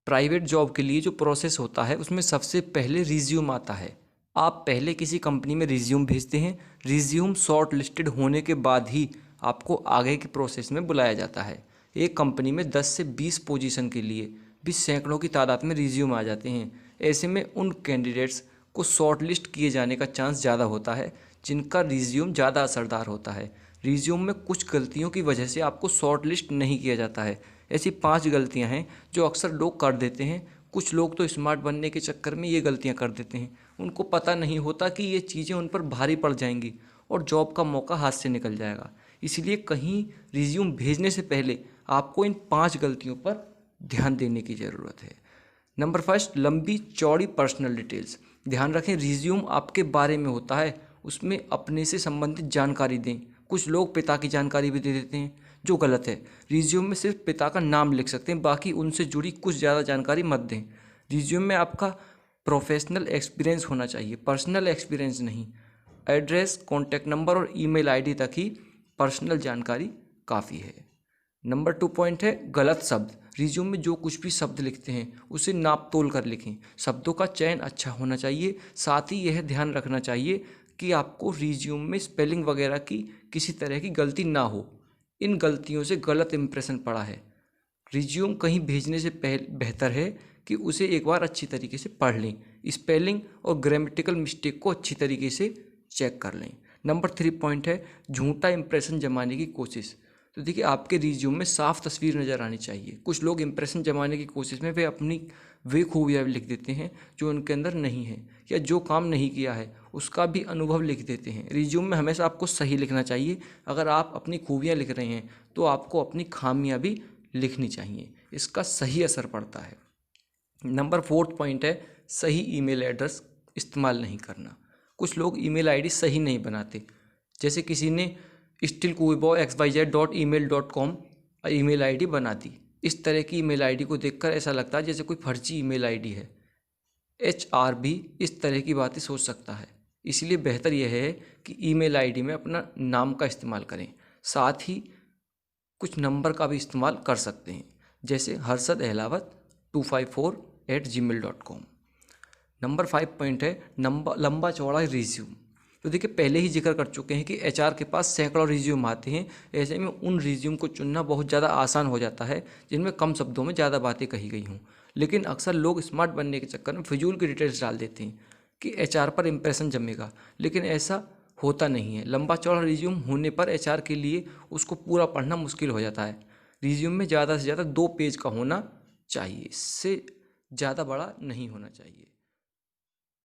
Private job के लिए जो प्रोसेस होता है उसमें सबसे पहले रिज्यूम आता है। आप पहले किसी कंपनी में रिज्यूम भेजते हैं, रिज्यूम शॉर्ट लिस्टेड होने के बाद ही आपको आगे के प्रोसेस में बुलाया जाता है। एक कंपनी में 10 से 20 पोजीशन के लिए भी सैकड़ों की तादाद में रिज्यूम आ जाते हैं। ऐसे में उन कैंडिडेट्स को शॉर्ट लिस्ट किए जाने का चांस ज़्यादा होता है जिनका रिज्यूम ज़्यादा असरदार होता है। रिज्यूम में कुछ गलतियों की वजह से आपको शॉर्ट लिस्ट नहीं किया जाता है। ऐसी 5 गलतियां हैं जो अक्सर लोग कर देते हैं। कुछ लोग तो स्मार्ट बनने के चक्कर में ये गलतियां कर देते हैं। उनको पता नहीं होता कि ये चीज़ें उन पर भारी पड़ जाएंगी और जॉब का मौका हाथ से निकल जाएगा। इसलिए कहीं रिज्यूम भेजने से पहले आपको इन 5 गलतियों पर ध्यान देने की ज़रूरत है। नंबर फर्स्ट, लंबी चौड़ी पर्सनल डिटेल्स। ध्यान रखें, रिज्यूम आपके बारे में होता है, उसमें अपने से संबंधित जानकारी दें। कुछ लोग पिता की जानकारी भी दे देते हैं जो गलत है। रिज्यूम में सिर्फ पिता का नाम लिख सकते हैं, बाकी उनसे जुड़ी कुछ ज़्यादा जानकारी मत दें। रिज्यूम में आपका प्रोफेशनल एक्सपीरियंस होना चाहिए, पर्सनल एक्सपीरियंस नहीं। एड्रेस, कॉन्टैक्ट नंबर और ईमेल आईडी तक ही पर्सनल जानकारी काफ़ी है। नंबर 2 पॉइंट है गलत शब्द। रिज्यूम में जो कुछ भी शब्द लिखते हैं उसे नाप तोल कर लिखें। शब्दों का चयन अच्छा होना चाहिए। साथ ही यह ध्यान रखना चाहिए कि आपको रिज्यूम में स्पेलिंग वगैरह की किसी तरह की गलती ना हो। इन गलतियों से गलत इंप्रेशन पड़ा है। रिज्यूम कहीं भेजने से बेहतर है कि उसे एक बार अच्छी तरीके से पढ़ लें। स्पेलिंग और ग्रामेटिकल मिस्टेक को अच्छी तरीके से चेक कर लें। नंबर 3 पॉइंट है झूठा इंप्रेशन जमाने की कोशिश। तो देखिए, आपके रिज्यूम में साफ तस्वीर नज़र आनी चाहिए। कुछ लोग इंप्रेशन जमाने की कोशिश में वे खूबियाँ लिख देते हैं जो उनके अंदर नहीं है, या जो काम नहीं किया है उसका भी अनुभव लिख देते हैं। रिज्यूम में हमेशा आपको सही लिखना चाहिए। अगर आप अपनी खूबियाँ लिख रहे हैं तो आपको अपनी खामियाँ भी लिखनी चाहिए, इसका सही असर पड़ता है। नंबर 4 पॉइंट है सही ईमेल एड्रेस इस्तेमाल नहीं करना। कुछ लोग ईमेल आईडी सही नहीं बनाते। जैसे किसी ने stilkuibo@xyz.email.com ईमेल आईडी बना दी। इस तरह की ईमेल आईडी को देखकर ऐसा लगता है जैसे कोई फर्जी ईमेल आईडी है। HR भी इस तरह की बातें सोच सकता है। इसलिए बेहतर यह है कि ईमेल आईडी में अपना नाम का इस्तेमाल करें। साथ ही कुछ नंबर का भी इस्तेमाल कर सकते हैं, जैसे harshad.ehlawat254@gmail.com। नंबर 5 पॉइंट है लंबा चौड़ा रिज्यूम। तो देखिए, पहले ही जिक्र कर चुके हैं कि HR के पास सैकड़ों रिज्यूम आते हैं। ऐसे में उन रिज्यूम को चुनना बहुत ज़्यादा आसान हो जाता है जिनमें कम शब्दों में ज़्यादा बातें कही गई हों। लेकिन अक्सर लोग स्मार्ट बनने के चक्कर में फिजूल की डिटेल्स डाल देते हैं कि HR पर इंप्रेशन जमेगा, लेकिन ऐसा होता नहीं है। लंबा चौड़ा रिज्यूम होने पर HR के लिए उसको पूरा पढ़ना मुश्किल हो जाता है। रिज्यूम में ज़्यादा से ज़्यादा 2 पेज का होना चाहिए, इससे ज़्यादा बड़ा नहीं होना चाहिए।